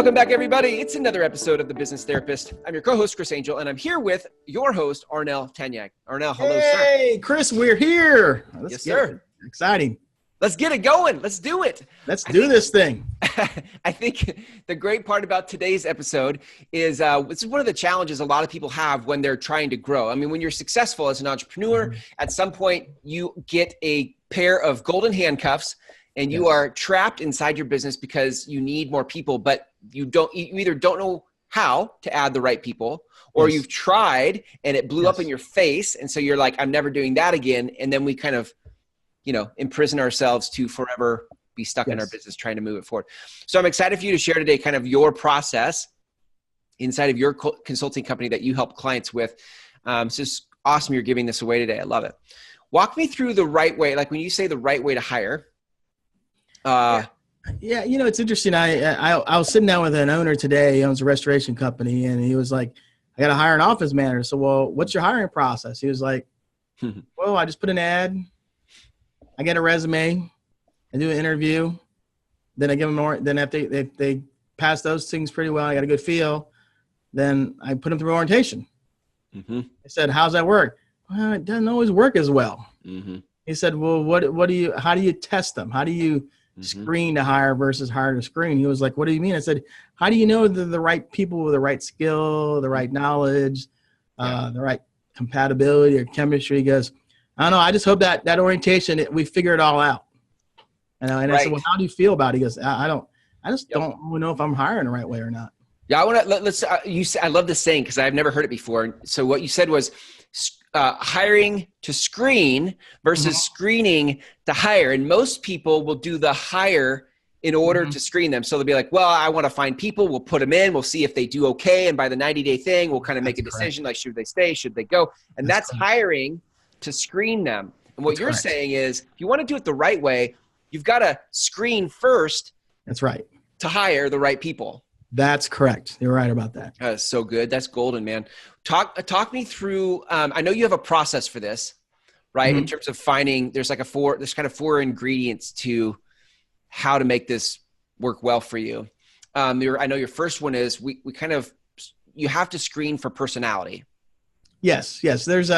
Welcome back, everybody. It's another episode of The Business Therapist. I'm your co-host, Chris Angel, and I'm here with your host, Arnell Tanyag. Arnell, hello, sir. Hey, Chris, we're here. Yes, sir. Exciting. Let's get it going. Let's do it. Let's do this thing. I think the great part about today's episode is this is one of the challenges a lot of people have when they're trying to grow. I mean, when you're successful as an entrepreneur, at some point you get a pair of golden handcuffs and you are trapped inside your business because you need more people, but you either don't know how to add the right people, or you've tried and it blew up in your face. And so you're like, I'm never doing that again. And then we kind of, imprison ourselves to forever be stuck in our business trying to move it forward. So I'm excited for you to share today kind of your process inside of your consulting company that you help clients with. It's just awesome you're giving this away today. I love it. Walk me through the right way. Like when you say the right way to hire. It's interesting. I was sitting down with an owner today. He owns a restoration company, and he was like, I got to hire an office manager. So, well, what's your hiring process? He was like, well, I just put an ad. I get a resume. I do an interview. Then I give them more. Then if they pass those things pretty well, I got a good feel. Then I put them through orientation. I said, how's that work? Well, it doesn't always work as well. He said, well, how do you test them? How do you screen to hire versus hire to screen? He was like, what do you mean? I said, how do you know the right people with the right skill, the right knowledge, the right compatibility or chemistry? He goes, I don't know. I just hope that orientation, we figure it all out. And I said, well, how do you feel about it? He goes, I just don't know if I'm hiring the right way or not. Yeah. I want to, I love this saying because I've never heard it before. So what you said was hiring to screen versus screening to hire. And most people will do the hire in order to screen them. So they'll be like, well, I want to find people. We'll put them in. We'll see if they do okay. And by the 90-day thing, we'll kind of make a decision like, should they stay? Should they go? And that's hiring to screen them. And what you're saying is, if you want to do it the right way, you've got to screen first. That's right. To hire the right people. That's correct. You're right about that. That's so good. That's golden, man. Talk me through, I know you have a process for this, right? In terms of finding, there's kind of four ingredients to how to make this work well for you. I know your first one is you have to screen for personality. Yes. There's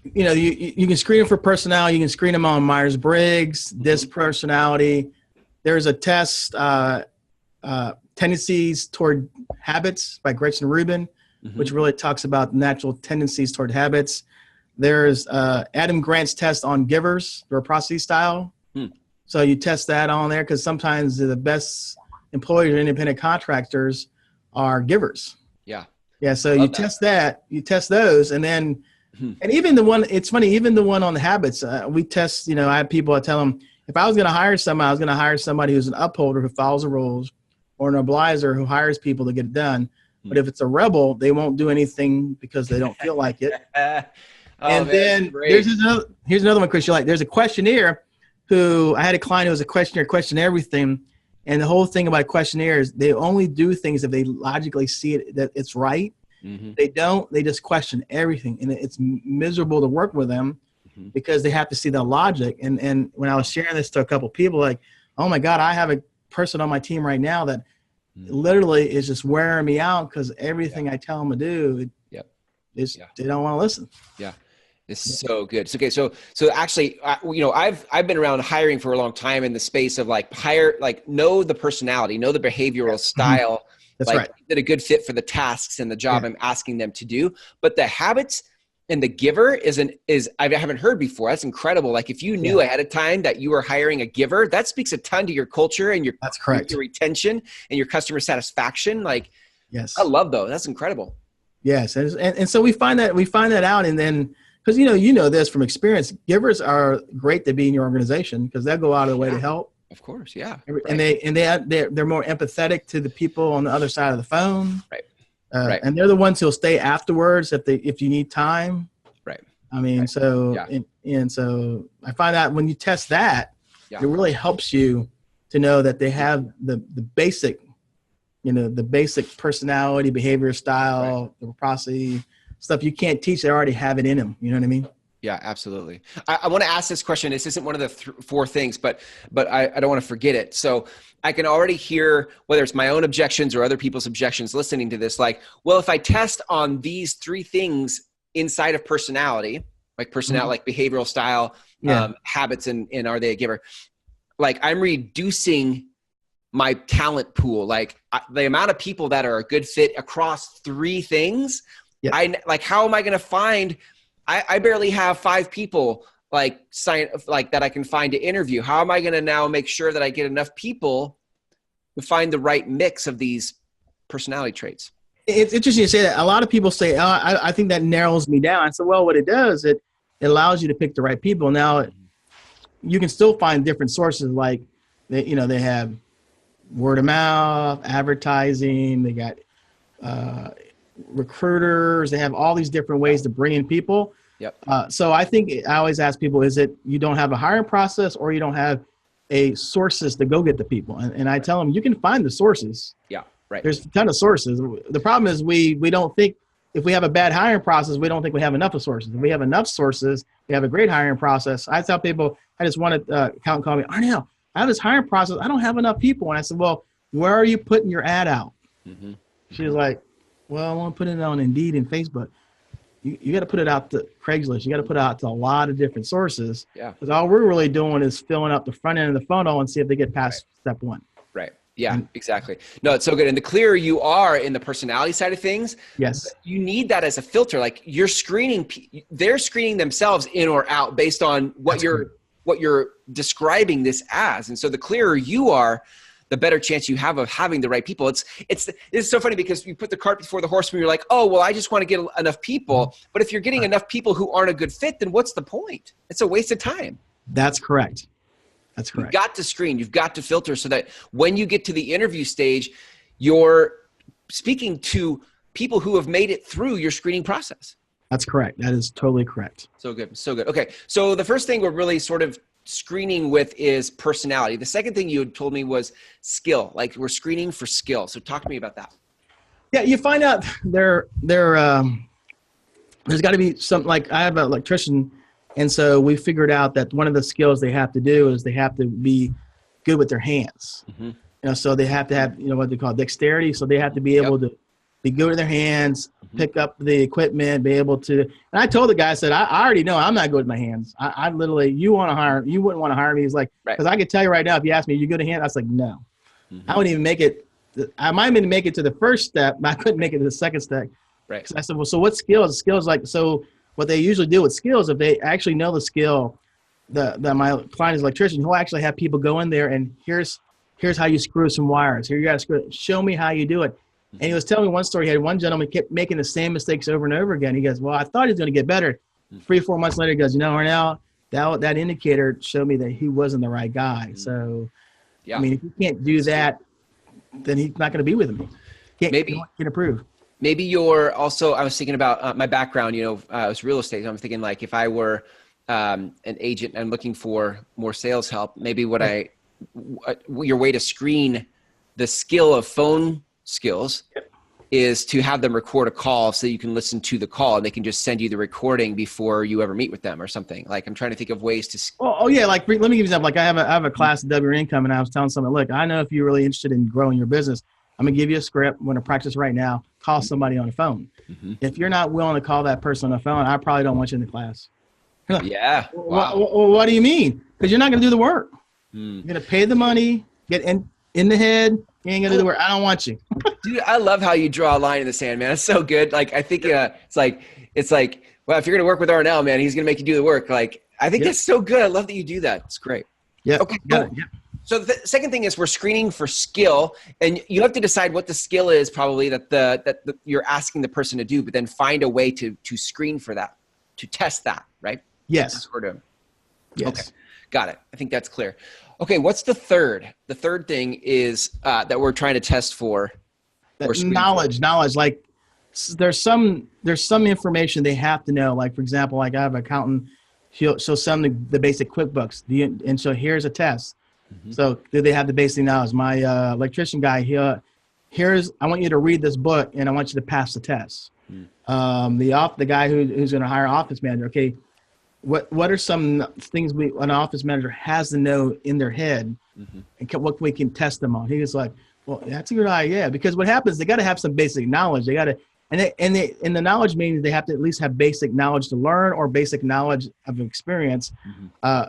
you can screen them for personality. You can screen them on Myers-Briggs, this personality. There's a test, Tendencies Toward Habits by Gretchen Rubin, which really talks about natural tendencies toward habits. There's Adam Grant's test on givers, reciprocity style. So you test that on there because sometimes the best employers or independent contractors are givers. Yeah. So you test that, you test those, and then, and even the one, it's funny, even the one on the habits, we test, I have people, I tell them, if I was going to hire somebody, I was going to hire somebody who's an upholder who follows the rules, or an obliger who hires people to get it done. But if it's a rebel, they won't do anything because they don't feel like it. Then here's another one, Chris, you like. There's a questionnaire who, I had a client who was a questionnaire, questioned everything. And the whole thing about questionnaires, they only do things if they logically see it, that it's right. They don't, they just question everything. And it's miserable to work with them because they have to see the logic. And when I was sharing this to a couple of people, like, oh my God, I have a person on my team right now that literally is just wearing me out because everything I tell them to do, they don't want to listen. It's so good. It's okay. So actually, I've been around hiring for a long time in the space of know the personality, know the behavioral style. That's right. That a good fit for the tasks and the job I'm asking them to do. But the habits and the giver I haven't heard before. That's incredible. Like if you knew ahead of time that you were hiring a giver, that speaks a ton to your culture and your retention and your customer satisfaction. Like, I love those. That's incredible. Yes. And so we find that out. And then, because, you know this from experience, givers are great to be in your organization because they'll go out of the way to help. Of course. Yeah. And they're more empathetic to the people on the other side of the phone. Right. And they're the ones who'll stay afterwards if you need time. Right. I mean, so I find out when you test that, it really helps you to know that they have the basic, the basic personality, behavior, style, the reciprocity stuff you can't teach. They already have it in them. You know what I mean? Yeah, absolutely. I want to ask this question. This isn't one of the four things, but I don't want to forget it. So I can already hear, whether it's my own objections or other people's objections listening to this, like, well, if I test on these three things inside of personality, like like behavioral style, habits, and are they a giver? Like, I'm reducing my talent pool. Like the amount of people that are a good fit across three things. Yeah. How am I going to find, I barely have 5 people like that I can find to interview. How am I going to now make sure that I get enough people to find the right mix of these personality traits? It's interesting you say that. A lot of people say, oh, I think that narrows me down. I said, well, what it does, it allows you to pick the right people. Now, you can still find different sources, like, they have word of mouth, advertising, they got recruiters, they have all these different ways to bring in people. Yep. So I think I always ask people, is it you don't have a hiring process or you don't have a sources to go get the people? And I tell them, you can find the sources. Yeah, right. There's a ton of sources. The problem is we don't think, if we have a bad hiring process, we don't think we have enough of sources. If we have enough sources, we have a great hiring process. I tell people, I just want to accountant call me, Arnell, I have this hiring process. I don't have enough people. And I said, well, where are you putting your ad out? Mm-hmm. She was like, well, I want to put it on Indeed and Facebook. You got to put it out to Craigslist. You got to put it out to a lot of different sources. Yeah. Because all we're really doing is filling up the front end of the funnel and see if they get past step one. Right. Yeah, exactly. No, it's so good. And the clearer you are in the personality side of things, yes, you need that as a filter. Like you're screening, they're screening themselves in or out based on what you're describing this as. And so the clearer you are, the better chance you have of having the right people. It's so funny because you put the cart before the horse when you're like, oh, well, I just want to get enough people. But if you're getting enough people who aren't a good fit, then what's the point? It's a waste of time. That's correct. That's correct. You've got to screen. You've got to filter so that when you get to the interview stage, you're speaking to people who have made it through your screening process. That's correct. That is totally correct. So good. So good. Okay. So the first thing we're really sort of screening with is personality. The second thing you had told me was skill. Like we're screening for skill. So talk to me about that. Yeah, you find out there's got to be some, like I have an electrician, and so we figured out that one of the skills they have to do is they have to be good with their hands. Mm-hmm. So they have to have what they call dexterity. So they have to be able to be good with their hands, pick up the equipment, be able to. And I told the guy, I said, I already know I'm not good with my hands. I literally, you wouldn't want to hire me. He's like, because I could tell you right now, if you ask me, you good at hands? I was like, no. Mm-hmm. I wouldn't even make it. I might even make it to the first step, but I couldn't make it to the second step. Right. So I said, well, so what skills? Skills like, so what they usually do with skills, if they actually know the skill, that my client is an electrician, he'll actually have people go in there and here's how you screw some wires. Here you got to screw it. Show me how you do it. And he was telling me one story. He had one gentleman kept making the same mistakes over and over again. He goes, well, I thought he was going to get better. 3 or 4 months later, he goes, Arnell, that indicator showed me that he wasn't the right guy. So, I mean, if you can't do that, then he's not going to be with me. He can't improve. Maybe you're also, I was thinking about my background, I was real estate. So I'm thinking like if I were an agent and looking for more sales help, maybe your way to screen the skill of phone skills is to have them record a call so you can listen to the call and they can just send you the recording before you ever meet with them or something. Like I'm trying to think of ways to. Oh yeah. Like, let me give you an example. Like I have a class at W Income, and I was telling someone, look, I know if you're really interested in growing your business, I'm going to give you a script. I'm going to practice right now. Call somebody on the phone. Mm-hmm. If you're not willing to call that person on the phone, I probably don't want you in the class. Yeah. Wow. What do you mean? Because you're not going to do the work. You're going to pay the money, get in the head. You ain't going to do the work. I don't want you. Dude, I love how you draw a line in the sand, man. It's so good. Like, I think it's like, well, if you're going to work with Arnell, man, he's going to make you do the work. Like, I think that's so good. I love that you do that. It's great. Yeah. Okay. Cool. Yeah. So the second thing is we're screening for skill, and you have to decide what the skill is probably that you're asking the person to do, but then find a way to screen for that, to test that, right? Yes. That's what we're doing. Yes. Okay. Got it. I think that's clear. Okay. What's the third? The third thing is that we're trying to test for. Knowledge. Like there's some information they have to know. Like for example, like I have an accountant, she'll send the basic QuickBooks, and so here's a test. Mm-hmm. So do they have the basic knowledge? My electrician guy, I want you to read this book and I want you to pass the test. Mm-hmm. The guy who's going to hire an office manager. Okay. what are some things an office manager has to know in their head, and what we can test them on? He was like, well, that's a good idea, because what happens, they got to have some basic knowledge. They got to, and the knowledge means they have to at least have basic knowledge to learn, or basic knowledge of experience,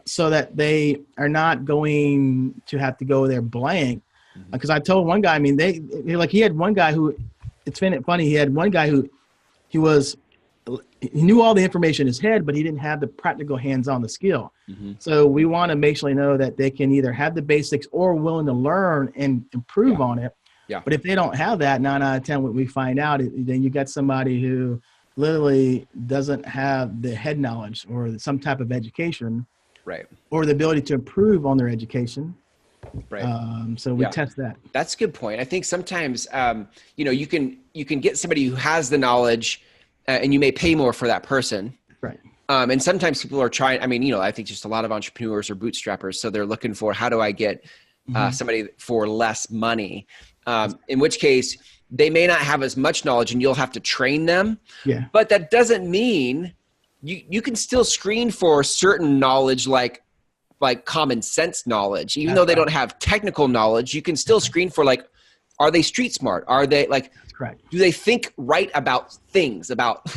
so that they are not going to have to go there blank. Because I told one guy, I mean, he had one guy who, it's funny, he had one guy who he knew all the information in his head, but he didn't have the practical hands-on the skill. So we want to make sure they know that they can either have the basics or willing to learn and improve on it. Yeah. But if they don't have that, 9 out of 10, what we find out, then you got somebody who literally doesn't have the head knowledge or some type of education, right, or the ability to improve on their education. Right. So we test that. That's a good point. I think sometimes, you can get somebody who has the knowledge, and you may pay more for that person. Right. And sometimes people are trying, I think just a lot of entrepreneurs are bootstrappers. So they're looking for, how do I get somebody for less money? In which case they may not have as much knowledge and you'll have to train them. Yeah. But that doesn't mean you can still screen for certain knowledge, like common sense knowledge, even though they don't have technical knowledge. You can still screen for, like, are they street smart? Are they correct? Do they think right about things, about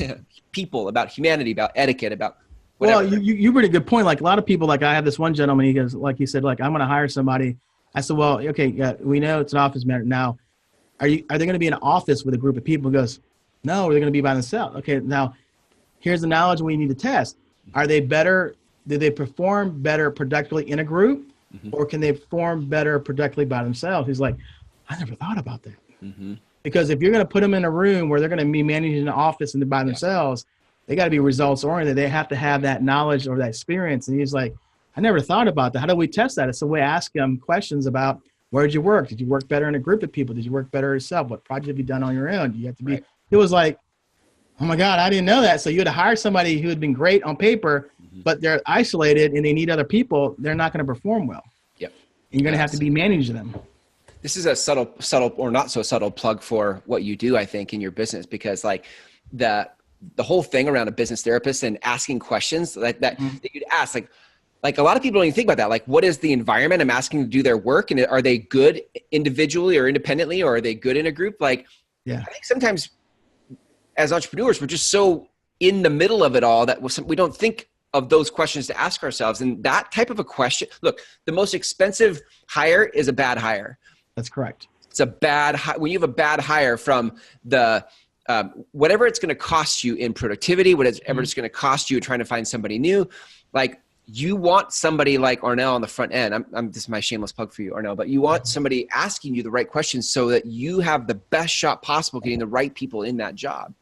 people, about humanity, about etiquette, about whatever? Well, you bring a good point. Like, a lot of people, like I have this one gentleman, he goes, like he said, like, I'm going to hire somebody. I said, well, okay, yeah, we know it's an office manager. Now, are they going to be in an office with a group of people? He goes, no, they're going to be by themselves. Okay, now here's the knowledge we need to test. Are they better? Do they perform better productively in a group, or can they perform better productively by themselves? He's like, I never thought about that. Because if you're going to put them in a room where they're going to be managing an office and they're by themselves, they got to be results oriented. They have to have that knowledge or that experience. And he's like, I never thought about that. How do we test that? So we ask them questions about, where did you work? Did you work better in a group of people? Did you work better yourself? What project have you done on your own? You have to be, It was like, oh my God, I didn't know that. So you had to hire somebody who had been great on paper, but they're isolated and they need other people. They're not going to perform well. Yep. And you're going to have to be managing them. This is a subtle or not so subtle plug for what you do, I think, in your business, because like the whole thing around a business therapist and asking questions that you'd ask, like a lot of people don't even think about that. Like, what is the environment I'm asking to do their work? And are they good individually or independently, or are they good in a group? Like, I think sometimes as entrepreneurs, we're just so in the middle of it all that we don't think of those questions to ask ourselves. And that type of a question, look, the most expensive hire is a bad hire. That's correct. It's a bad when you have a bad hire from the whatever it's going to cost you in productivity, whatever it's going to cost you trying to find somebody new. Like, you want somebody like Arnell on the front end. This is my shameless plug for you, Arnell, but you want somebody asking you the right questions so that you have the best shot possible getting the right people in that job.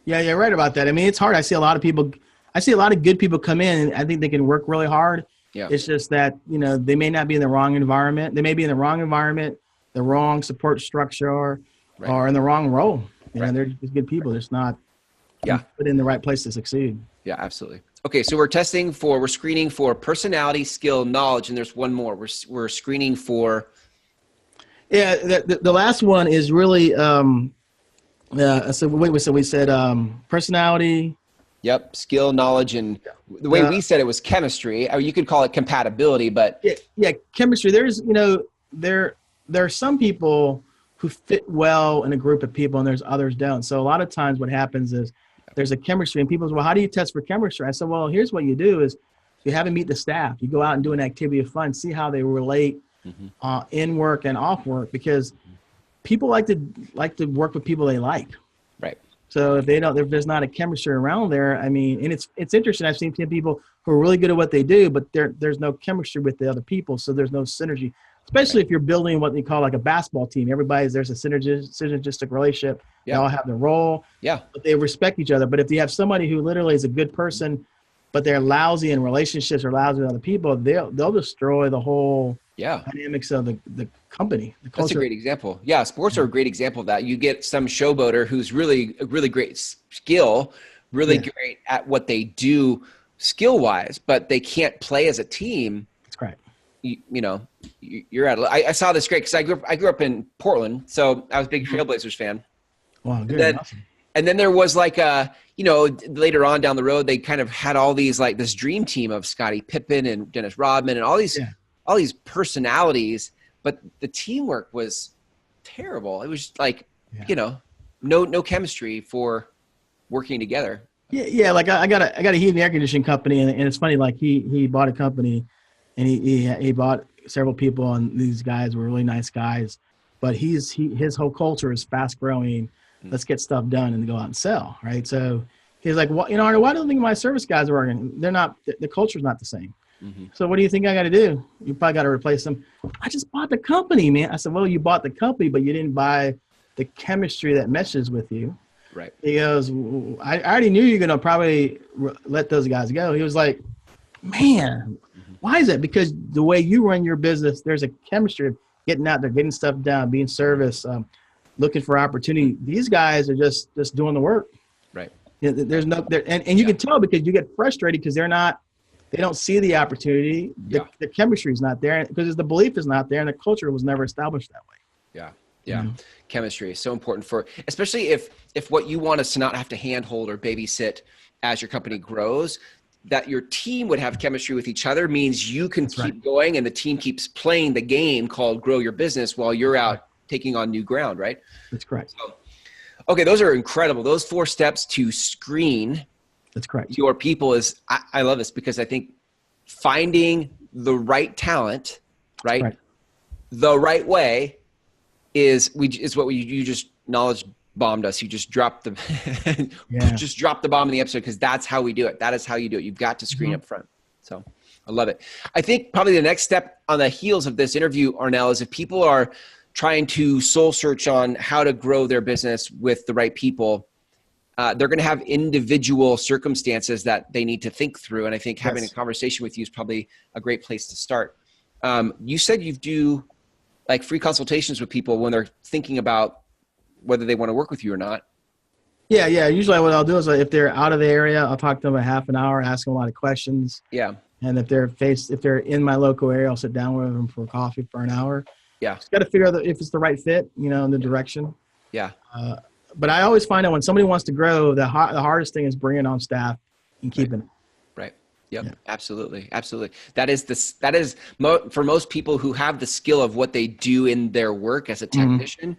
Yeah, you're right about that. I mean, it's hard. I see a lot of good people come in, and I think they can work really hard. Yeah. It's just that, they may not be in the wrong environment. They may be in the wrong environment, the wrong support structure, or in the wrong role. They're just good people. It's not put in the right place to succeed. Yeah, absolutely. Okay, so we're screening for personality, skill, knowledge, and there's one more. We're screening for. Yeah, the last one is really. So we said personality. Yep, skill, knowledge, and the way we said it was chemistry. Or you could call it compatibility, but chemistry. There's there are some people who fit well in a group of people, and there's others don't. So a lot of times, what happens is there's a chemistry, and people say, well, how do you test for chemistry? I said, well, here's what you do is you have them meet the staff. You go out and do an activity of fun, see how they relate in work and off work, because people like to work with people they like. Right. So if there's not a chemistry around there, I mean, and it's interesting. I've seen people who are really good at what they do, but there's no chemistry with the other people. So there's no synergy, especially if you're building what they call like a basketball team. There's a synergistic relationship. Yeah. They all have their role. Yeah. But they respect each other. But if you have somebody who literally is a good person, but they're lousy in relationships or lousy with other people, they'll destroy the whole dynamics of the company. The culture. That's a great example. Yeah, sports are a great example of that. You get some showboater who's really great skill, great at what they do skill-wise, but they can't play as a team. That's correct. You're at. I saw this great because I grew up in Portland, so I was a big Trailblazers fan. Wow, good. Awesome. And then there was like later on down the road, they kind of had all these like this dream team of Scottie Pippen and Dennis Rodman and all these personalities, but the teamwork was terrible. It was like, no chemistry for working together. Yeah. Like I got a heating and air conditioning company, and it's funny. Like he bought a company, and he bought several people, and these guys were really nice guys. But his whole culture is fast growing. Let's get stuff done and go out and sell, right? So he's like, well, Arnie, why don't you think my service guys are working? They're not. The culture's not the same. Mm-hmm. So what do you think I got to do? You probably got to replace them. I just bought the company, man. I said, well, you bought the company, but you didn't buy the chemistry that meshes with you. Right. He goes, I already knew you're going to probably let those guys go. He was like, man, why is that? Because the way you run your business, there's a chemistry of getting out there, getting stuff done, being service, looking for opportunity. These guys are just doing the work. Right. There's no there, and you can tell because you get frustrated because they don't see the opportunity. The chemistry is not there because the belief is not there, and the culture was never established that way. Yeah. Yeah. Mm-hmm. Chemistry is so important especially if what you want is to not have to handhold or babysit as your company grows, that your team would have chemistry with each other means you can keep going and the team keeps playing the game called grow your business while you're out taking on new ground, right? That's correct. So, okay. Those are incredible. Those 4 steps to screen That's correct. your people I love this because I think finding the right talent, right? The right way is what you just knowledge bombed us. You just dropped just dropped the bomb in the episode because that's how we do it. That is how you do it. You've got to screen up front. So I love it. I think probably the next step on the heels of this interview, Arnell, is if people are trying to soul search on how to grow their business with the right people, they're going to have individual circumstances that they need to think through. And I think having a conversation with you is probably a great place to start. You said you do like free consultations with people when they're thinking about whether they want to work with you or not. Yeah. Usually what I'll do is if they're out of the area, I'll talk to them a half an hour, ask them a lot of questions. Yeah. And if they're in my local area, I'll sit down with them for coffee for an hour. Yeah. Just got to figure out if it's the right fit, in the direction. Yeah. But I always find out when somebody wants to grow, the hardest thing is bringing on staff and keeping it. Right. Yep. Yeah. Absolutely. That is for most people who have the skill of what they do in their work as a technician.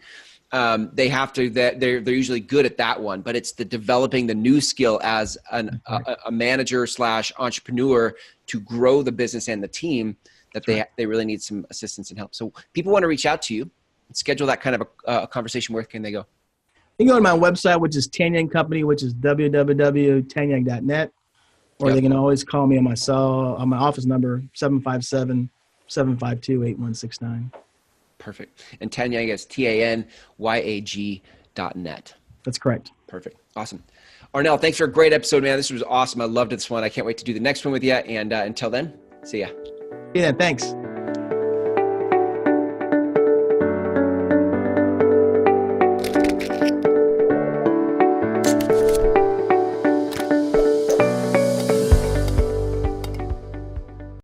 They have to, they're usually good at that one, but it's the developing the new skill as a manager / entrepreneur to grow the business and the team that they really need some assistance and help. So people want to reach out to you and schedule that kind of a conversation. Where can they go? You can go to my website, which is Tanyag Company, which is www.tanyag.net, or they can always call me on my office number, 757-752-8169. Perfect. And Tanyag is TANYAG.net. That's correct. Perfect. Awesome. Arnell, thanks for a great episode, man. This was awesome. I loved this one. I can't wait to do the next one with you. And until then, see ya. Yeah, thanks.